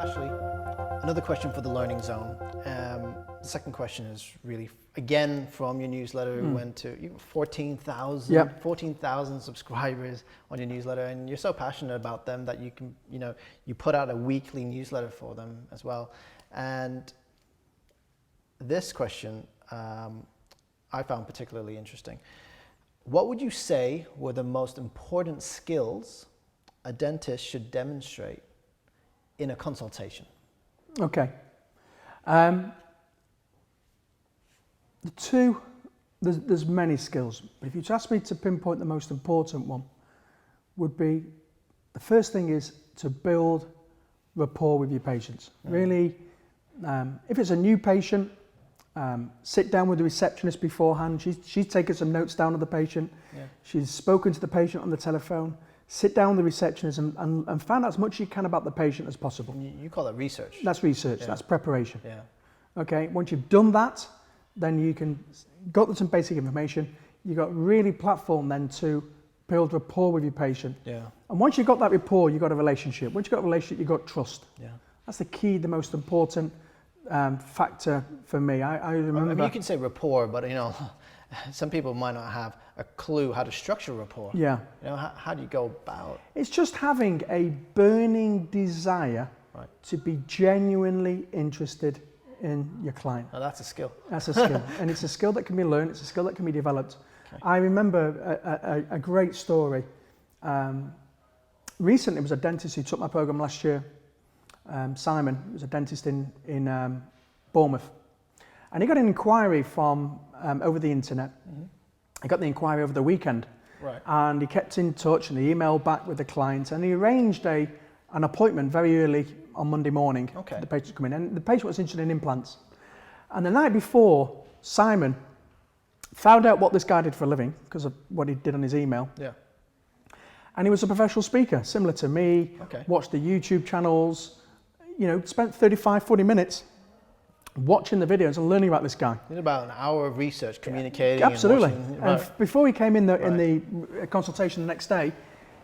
Ashley, another question for the Learning Zone. The second question is really, again, from your newsletter. It went to 14,000 Yep. 14,000 subscribers on your newsletter, and you're so passionate about them that you can, you put out a weekly newsletter for them as well. And this question I found particularly interesting. What would you say were the most important skills a dentist should demonstrate in a consultation? Okay. There's many skills, but if you ask me to pinpoint the most important one, would be, the first thing is to build rapport with your patients. Really, if it's a new patient, sit down with the receptionist beforehand. She's taken some notes down of the patient. Yeah. She's spoken to the patient on the telephone. Sit down with the receptionist and find out as much as you can about the patient as possible. You call it research. That's research, Yeah. that's preparation. Yeah. Okay, once you've done that, then you can got some basic information. You've got really platform then to build rapport with your patient. Yeah. And once you've got that rapport, you've got a relationship. Once you've got a relationship, you've got trust. Yeah. That's the key, the most important factor for me. I remember. I mean, you can say rapport, but some people might not have a clue how to structure rapport. Yeah. How do you go about? It's just having a burning desire Right. to be genuinely interested in your client. Now that's a skill. That's a skill, and it's a skill that can be learned. It's a skill that can be developed. Okay. I remember a great story. Recently, it was a dentist who took my program last year. Simon was a dentist in Bournemouth, and he got an inquiry from over the internet. Mm-hmm. He got the inquiry over the weekend, Right. and he kept in touch and he emailed back with the client, and he arranged an appointment very early on Monday morning. Okay. For the patient to come in, and the patient was interested in implants. And the night before, Simon found out what this guy did for a living because of what he did on his email. Yeah. And he was a professional speaker, similar to me. Okay. Watched the YouTube channels, spent 35, 40 minutes watching the videos and learning about this guy. Did about an hour of research, communicating. Absolutely. And And watching, before he came in the consultation the next day,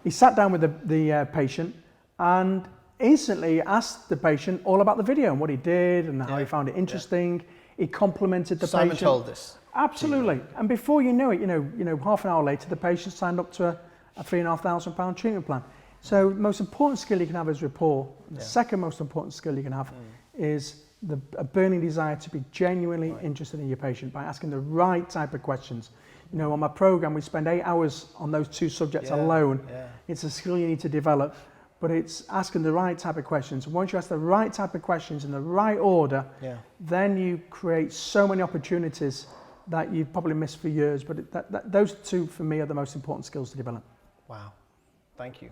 he sat down with the patient and instantly asked the patient all about the video and what he did and how he found it interesting. He complimented the Simon patient. told this. Absolutely. And before you know it, half an hour later, the patient signed up to a £3,500 treatment plan. So the most important skill you can have is rapport. The second most important skill you can have is a burning desire to be genuinely interested in your patient by asking the right type of questions. On my program, we spend 8 hours on those two subjects alone. Yeah. It's a skill you need to develop, but it's asking the right type of questions. Once you ask the right type of questions in the right order, then you create so many opportunities that you've probably missed for years. But those two, for me, are the most important skills to develop. Wow. Thank you.